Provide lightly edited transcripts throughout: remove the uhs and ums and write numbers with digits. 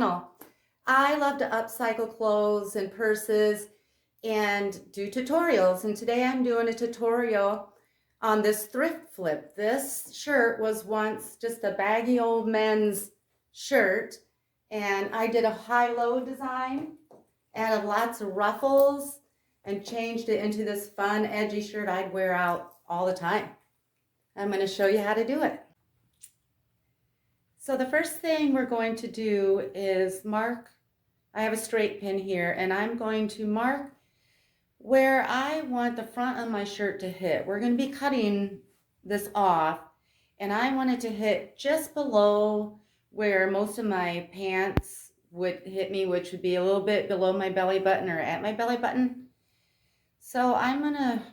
channel. I love to upcycle clothes and purses and do tutorials. And today I'm doing a tutorial on this thrift flip. This shirt was once just a baggy old men's shirt, and I did a high-low design, added lots of ruffles, and changed it into this fun, edgy shirt I'd wear out all the time. I'm going to show you how to do it. So the first thing we're going to do is mark. I have a straight pin here, and I'm going to mark where I want the front of my shirt to hit. We're going to be cutting this off, and I want it to hit just below where most of my pants would hit me, which would be a little bit below my belly button or at my belly button. So I'm gonna,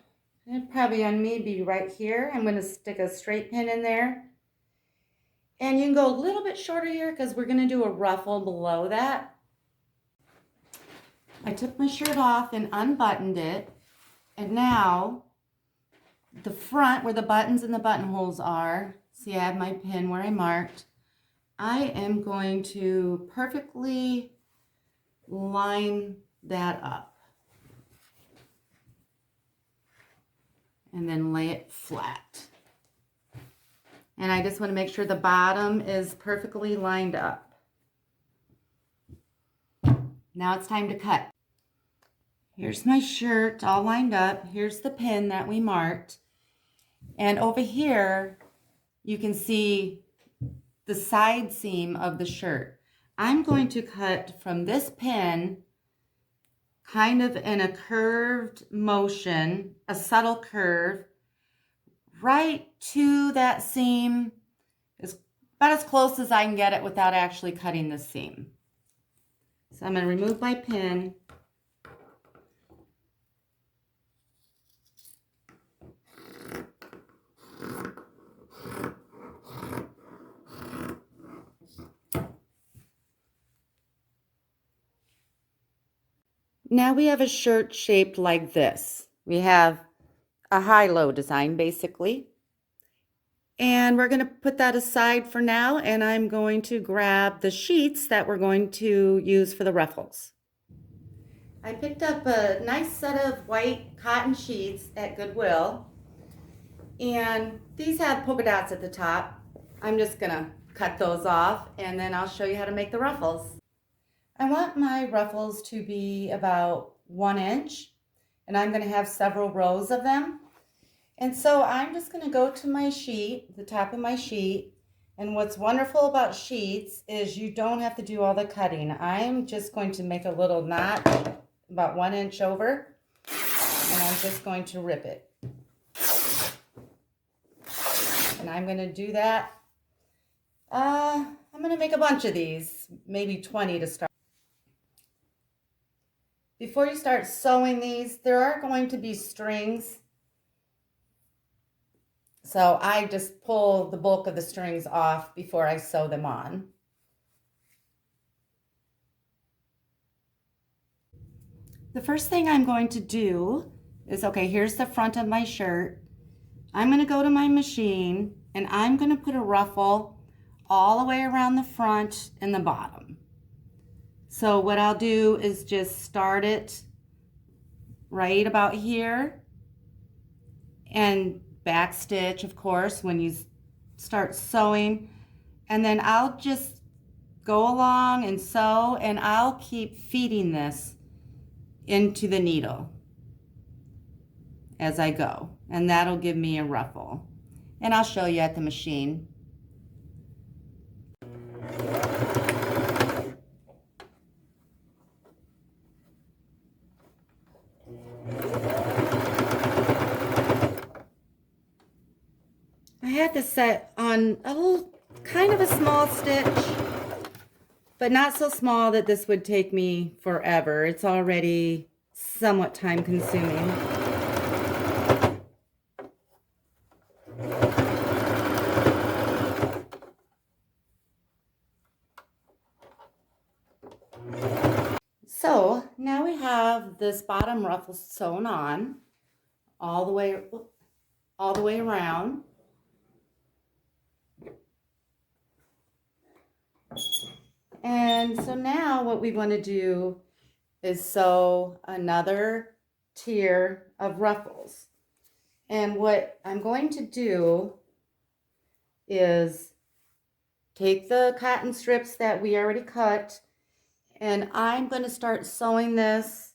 probably on me be right here. I'm gonna stick a straight pin in there. And you can go a little bit shorter here because we're gonna do a ruffle below that. I took my shirt off and unbuttoned it. And now the front where the buttons and the buttonholes are, see I have my pin where I marked. I am going to perfectly line that up. And then lay it flat. And I just want to make sure the bottom is perfectly lined up. Now it's time to cut. Here's my shirt all lined up. Here's the pin that we marked. And over here, you can see the side seam of the shirt. I'm going to cut from this pin kind of in a curved motion, a subtle curve, right to that seam, is about as close as I can get it without actually cutting the seam. So I'm going to remove my pin. Now we have a shirt shaped like this. We have a high-low design basically. And we're going to put that aside for now, and I'm going to grab the sheets that we're going to use for the ruffles. I picked up a nice set of white cotton sheets at Goodwill, and these have polka dots at the top. I'm just going to cut those off, and then I'll show you how to make the ruffles. I want my ruffles to be about 1 inch, and I'm going to have several rows of them. And so I'm just going to go to my sheet, the top of my sheet, and what's wonderful about sheets is you don't have to do all the cutting. I'm just going to make a little knot about 1 inch over, and I'm just going to rip it. And I'm going to do that. I'm going to make a bunch of these, maybe 20 to start. Before you start sewing these, there are going to be strings. So I just pull the bulk of the strings off before I sew them on. The first thing I'm going to do is, okay, here's the front of my shirt. I'm going to go to my machine and I'm going to put a ruffle all the way around the front and the bottom. So what I'll do is just start it right about here and back stitch, of course, when you start sewing. And then I'll just go along and sew, and I'll keep feeding this into the needle as I go. And that'll give me a ruffle. And I'll show you at the machine. I had this set on a little, kind of a small stitch, but not so small that this would take me forever. It's already somewhat time consuming. So now we have this bottom ruffle sewn on all the way around. And And so now what we want to do is sew another tier of ruffles. And what I'm going to do is take the cotton strips that we already cut, and I'm going to start sewing this.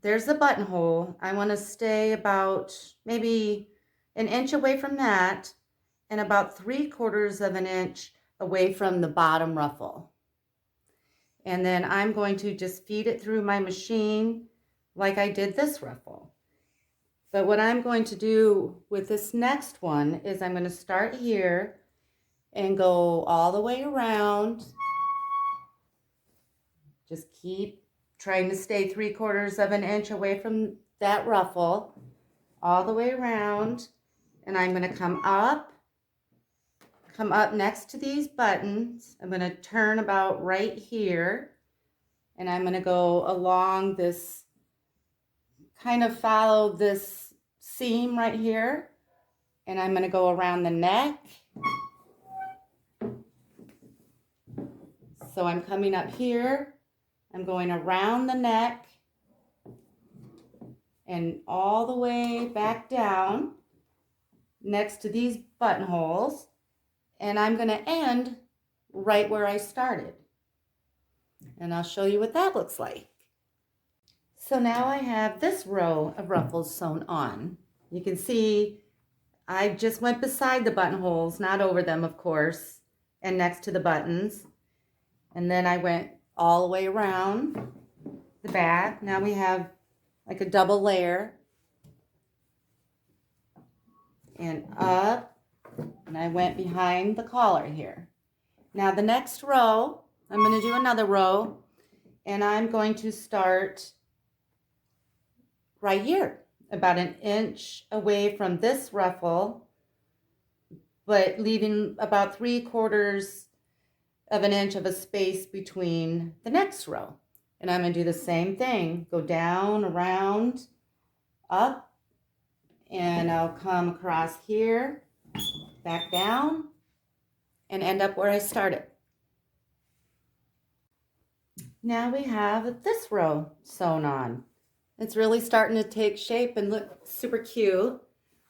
There's the buttonhole. I want to stay about maybe an inch away from that and about 3/4 of an inch away from the bottom ruffle. And then I'm going to just feed it through my machine like I did this ruffle. But what I'm going to do with this next one is I'm going to start here and go all the way around. Just keep trying to stay 3/4 of an inch away from that ruffle, all the way around. And I'm going to come up next to these buttons. I'm going to turn about right here, and I'm going to go along this, kind of follow this seam right here, and I'm going to go around the neck. So I'm coming up here, I'm going around the neck and all the way back down next to these buttonholes, and I'm going to end right where I started. And I'll show you what that looks like. So now I have this row of ruffles sewn on. You can see I just went beside the buttonholes, not over them, of course, and next to the buttons. And then I went all the way around the back. Now we have like a double layer. And up, and I went behind the collar here. Now the next row, I'm going to do another row, and I'm going to start right here, about an inch away from this ruffle, but leaving about 3/4 of an inch of a space between the next row. And I'm going to do the same thing, go down, around, up, and I'll come across here, back down, and end up where I started. Now we have this row sewn on. It's really starting to take shape and look super cute,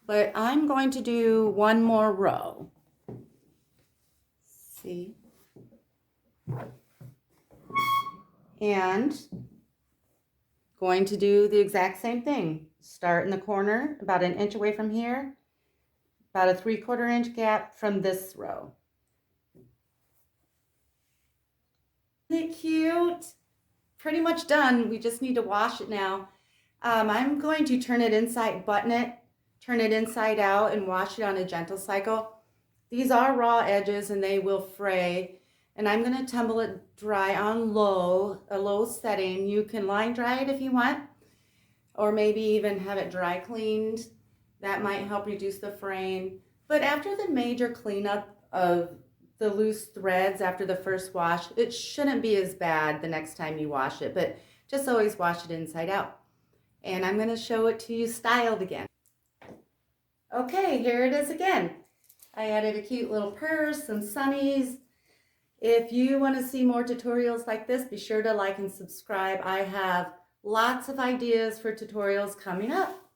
but I'm going to do one more row. See? And going to do the exact same thing. Start in the corner, about an inch away from here, about a 3/4 inch gap from this row. Isn't it cute? Pretty much done. We just need to wash it now. I'm going to turn it inside, button it, turn it inside out, and wash it on a gentle cycle. These are raw edges and they will fray. And I'm going to tumble it dry on a low setting. You can line dry it if you want, or maybe even have it dry cleaned. That might help reduce the fraying. But after the major cleanup of the loose threads after the first wash, it shouldn't be as bad the next time you wash it, but just always wash it inside out. And I'm going to show it to you styled again. Okay, here it is again. I added a cute little purse, some sunnies. If you want to see more tutorials like this, be sure to like and subscribe. I have lots of ideas for tutorials coming up.